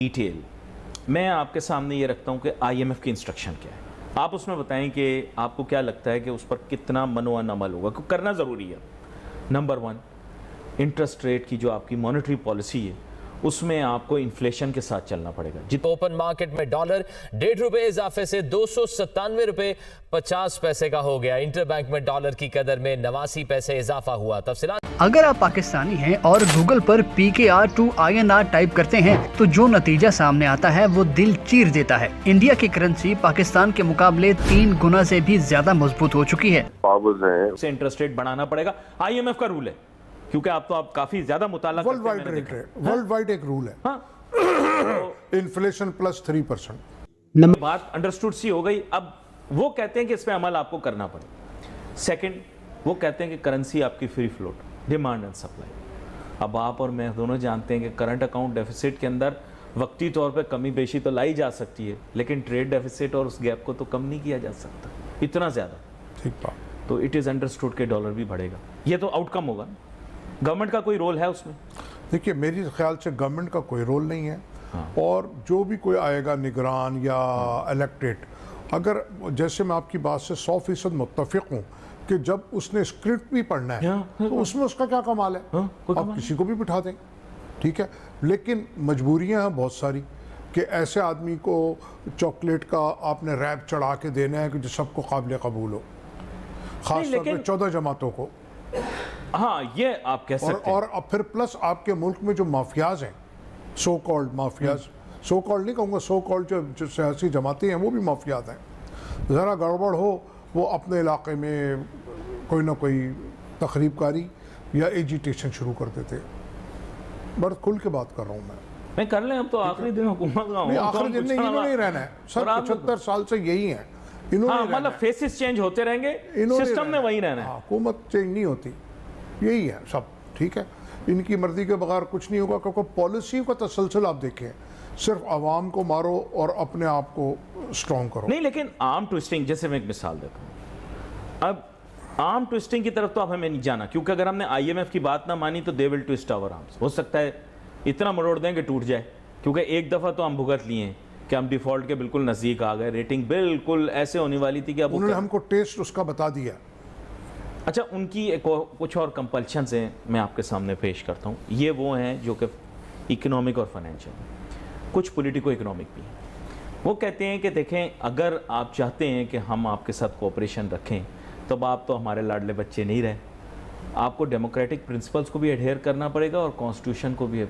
Detail मैं आपके सामने ये रखता हूँ कि IMF की इंस्ट्रक्शन क्या है। आप उसमें बताएं कि आपको क्या लगता है कि उस पर कितना मनोअन अमल होगा, क्योंकि करना ज़रूरी है। नंबर 1, इंटरेस्ट रेट की जो आपकी मॉनेटरी पॉलिसी है उसमें आपको इन्फ्लेशन के साथ चलना पड़ेगा। ओपन मार्केट में डॉलर ₹1.5 इजाफे से 297 रुपए 50 पैसे का हो गया। इंटरबैंक में डॉलर की कदर में 89 पैसे इजाफा हुआ। तफसीलात अगर आप पाकिस्तानी हैं और गूगल पर PKR to INR टाइप करते हैं तो जो नतीजा सामने आता है वो दिल चीर देता है। इंडिया की करेंसी पाकिस्तान के मुकाबले 3 गुना से भी ज्यादा मजबूत हो चुकी है। से इंटरेस्ट रेट बढ़ाना पड़ेगा, IMF का रूल है, क्योंकि आप काफी ज्यादा मुताला वर्ल्ड वाइड रेट है, वर्ल्ड वाइड एक रूल है। Inflation plus 3%। बात अंडरस्टूड सी हो गई। अब वो कहते हैं कि इस पे अमल आपको करना पड़े। सेकंड, वो कहते हैं कि करेंसी आपकी free float, demand and supply. अब आप और मैं दोनों जानते हैं कि करंट अकाउंट डेफिसिट के अंदर वक्ती तौर पे कमी बेशी तो लाई जा सकती है, लेकिन ट्रेड डेफिसिट और उस गैप को तो कम नहीं किया जा सकता इतना ज्यादा। ठीक बात। तो इट इज अंडरस्टूड के डॉलर भी बढ़ेगा। ये तो आउटकम होगा। गवर्नमेंट का कोई रोल है उसमें? देखिए, मेरे ख्याल से गवर्नमेंट का कोई रोल नहीं है। और जो भी कोई आएगा निगरान या इलेक्टेड, अगर जैसे मैं आपकी बात से 100% मुत्तफिक हूँ कि जब उसने स्क्रिप्ट भी पढ़ना है तो उसमें उसका क्या कमाल है, आप किसी को भी बिठा दें, ठीक है। लेकिन मजबूरियां हैं बहुत सारी कि ऐसे आदमी को चॉकलेट का आपने रैप चढ़ा के देना है कि जो सबको काबिल कबूल हो, खास तौर पर 14 जमातों को। हाँ, ये आप कह सकते हैं। और अब फिर प्लस आपके मुल्क में जो माफियाज हैं, so called mafias, so called नहीं कहूँगा, सो कॉल्ड जो सियासी जमातें हैं वो भी माफियाज हैं। ज़रा गड़बड़ हो वो अपने इलाके में कोई ना कोई तखरीबकारी या एजिटेशन शुरू कर देते। बड़ा खुल के बात कर रहा हूँ मैं कर लें। अब तो आखिरी दिन हुकूमत का नहीं, आखिरी दिन नहीं, इन्होंने ही रहना है सर। 75 साल से यही है, इन्होंने मतलब फेसेस चेंज होते रहेंगे, सिस्टम में वही रहना है। हुकूमत चेंज नहीं होती, यही है सब, ठीक है। इनकी मर्जी के बगैर कुछ नहीं होगा, क्योंकि पॉलिसी का तसलसल आप देखें, सिर्फ आवाम को मारो और अपने आप को स्ट्रॉन्ग करो। नहीं, लेकिन आर्म ट्विस्टिंग, जैसे मैं एक मिसाल देता हूँ, अब आर्म ट्विस्टिंग की तरफ तो अब हमें नहीं जाना, क्योंकि अगर हमने IMF की बात ना मानी तो they will twist our arms. हो सकता है इतना मरोड़ दें कि टूट जाए, क्योंकि एक दफ़ा तो हम भुगत लिए हैं कि हम डिफ़ॉल्ट के बिल्कुल नज़दीक आ गए। रेटिंग बिल्कुल ऐसे होने वाली थी कि अब उन्होंने हमको टेस्ट उसका बता दिया। अच्छा, उनकी कुछ और कंपल्शंस हैं, मैं आपके सामने पेश करता हूँ। ये वो हैं जो कि इकोनॉमिक और फाइनेंशियल, कुछ पॉलिटिको इकोनॉमिक भी हैं। वो कहते हैं कि देखें, अगर आप चाहते हैं कि हम आपके साथ कोऑपरेशन रखें तो आप तो हमारे लाडले बच्चे नहीं रहे, आपको डेमोक्रेटिक प्रिंसिपल्स को भी एडहेयर करना पड़ेगा और कॉन्स्टिट्यूशन को भी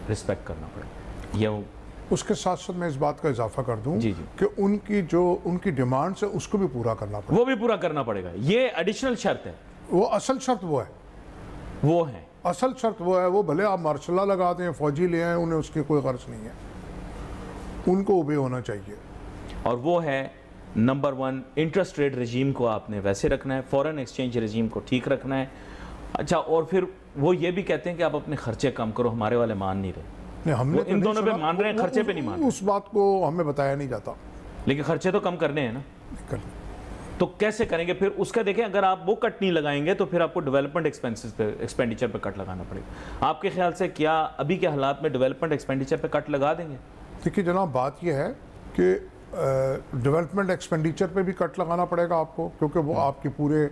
रिस्पेक्ट करना पड़ेगा। ये उसके साथ साथ मैं इस बात का इजाफा कर दूं जी कि उनकी डिमांड्स है उसको भी पूरा करना पड़ेगा। वो भी पूरा करना पड़ेगा, ये एडिशनल शर्त है। वो असल शर्त वो है असल शर्त वो है। वो भले आप मार्शल लगा दें, फौजी ले आए, उन्हें उसकी कोई गर्ज नहीं है, उनको ओबे होना चाहिए। और वो है नंबर 1, इंटरेस्ट रेट रजीम को आपने वैसे रखना है, फॉरेन एक्सचेंज रजीम को ठीक रखना है। अच्छा, और फिर वो ये भी कहते हैं कि आप अपने खर्चे कम करो। हमारे वाले मान नहीं रहे। नहीं, हमने इन दोनों पे मान रहे हैं, खर्चे पे नहीं मान रहे। उस बात को हमें बताया नहीं जाता, लेकिन खर्चे तो कम करने हैं ना। तो कैसे करेंगे फिर उसका? देखें, अगर आप वो कट नहीं लगाएंगे तो फिर आपको डेवलपमेंट एक्सपेंडिचर पे कट लगाना पड़ेगा। आपके ख्याल से क्या अभी के हालात में डेवलपमेंट एक्सपेंडिचर पे कट लगा देंगे? देखिए जनाब, बात यह है कि डेवलपमेंट एक्सपेंडिचर पे भी कट लगाना पड़ेगा आपको, क्योंकि वो आपके पूरे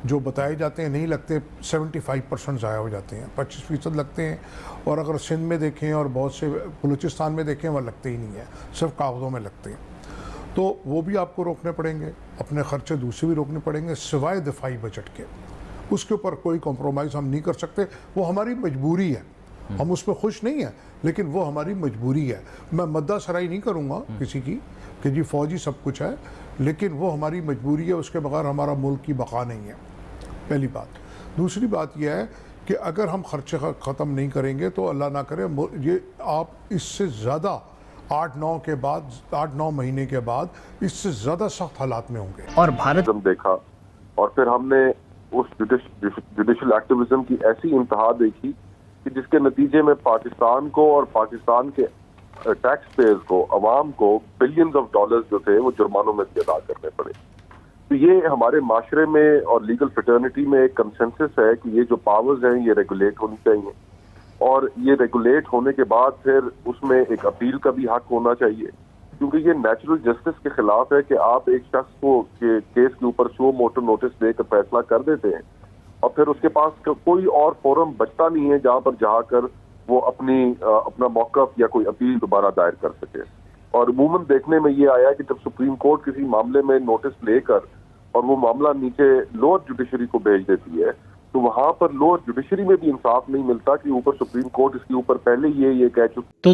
जो बताए जाते हैं नहीं लगते। 75% ज़ाया हो जाते हैं, 25% लगते हैं। और अगर सिंध में देखें और बहुत से बलूचिस्तान में देखें, वह लगते ही नहीं है, सिर्फ कागज़ों में लगते हैं। तो वो भी आपको रोकने पड़ेंगे, अपने खर्चे दूसरे भी रोकने पड़ेंगे, सिवाय दिफाई बजट के। उसके ऊपर कोई कॉम्प्रोमाइज़ हम नहीं कर सकते, वो हमारी मजबूरी है। हम उस पर खुश नहीं हैं, लेकिन वो हमारी मजबूरी है। मैं मद्दा सराई नहीं करूँगा किसी की कि जी फौजी सब कुछ है, लेकिन वो हमारी मजबूरी है। उसके बगैर हमारा मुल्क की बका नहीं है, पहली बात। दूसरी बात यह है कि अगर हम खर्चे ख़त्म नहीं करेंगे तो अल्लाह ना करे ये आप इससे ज़्यादा 8-9 महीने के बाद इससे ज़्यादा सख्त हालात में होंगे। और भारत देखा, और फिर हमने उस जुडिशल एक्टिविज्म की ऐसी इंतहा देखी कि जिसके नतीजे में पाकिस्तान को और पाकिस्तान के टैक्स पेयर्स को, अवाम को बिलियंस ऑफ डॉलर्स जो थे वो जुर्मानों में भी अदा करने पड़े। तो ये हमारे माशरे में और लीगल फ्रेटर्निटी में एक कंसेंसस है कि ये जो पावर्स हैं ये रेगुलेट होनी चाहिए। اور یہ ریگولیٹ ہونے کے بعد پھر اس میں ایک اپیل کا بھی حق ہونا چاہیے، کیونکہ یہ نیچرل جسٹس کے خلاف ہے کہ آپ ایک شخص کو کیس کے اوپر سو موٹو نوٹس دے کر فیصلہ کر دیتے ہیں اور پھر اس کے پاس کوئی اور فورم بچتا نہیں ہے جہاں پر جا کر وہ اپنا موقف یا کوئی اپیل دوبارہ دائر کر سکے. اور عموماً دیکھنے میں یہ آیا کہ جب سپریم کورٹ کسی معاملے میں نوٹس لے کر اور وہ معاملہ نیچے لوور جوڈیشری کو بھیج دیتی ہے تو وہاں پر لوور جوڈیشری میں بھی انصاف نہیں ملتا کہ اوپر سپریم کورٹ اس کے اوپر پہلے یہ کہہ چکی.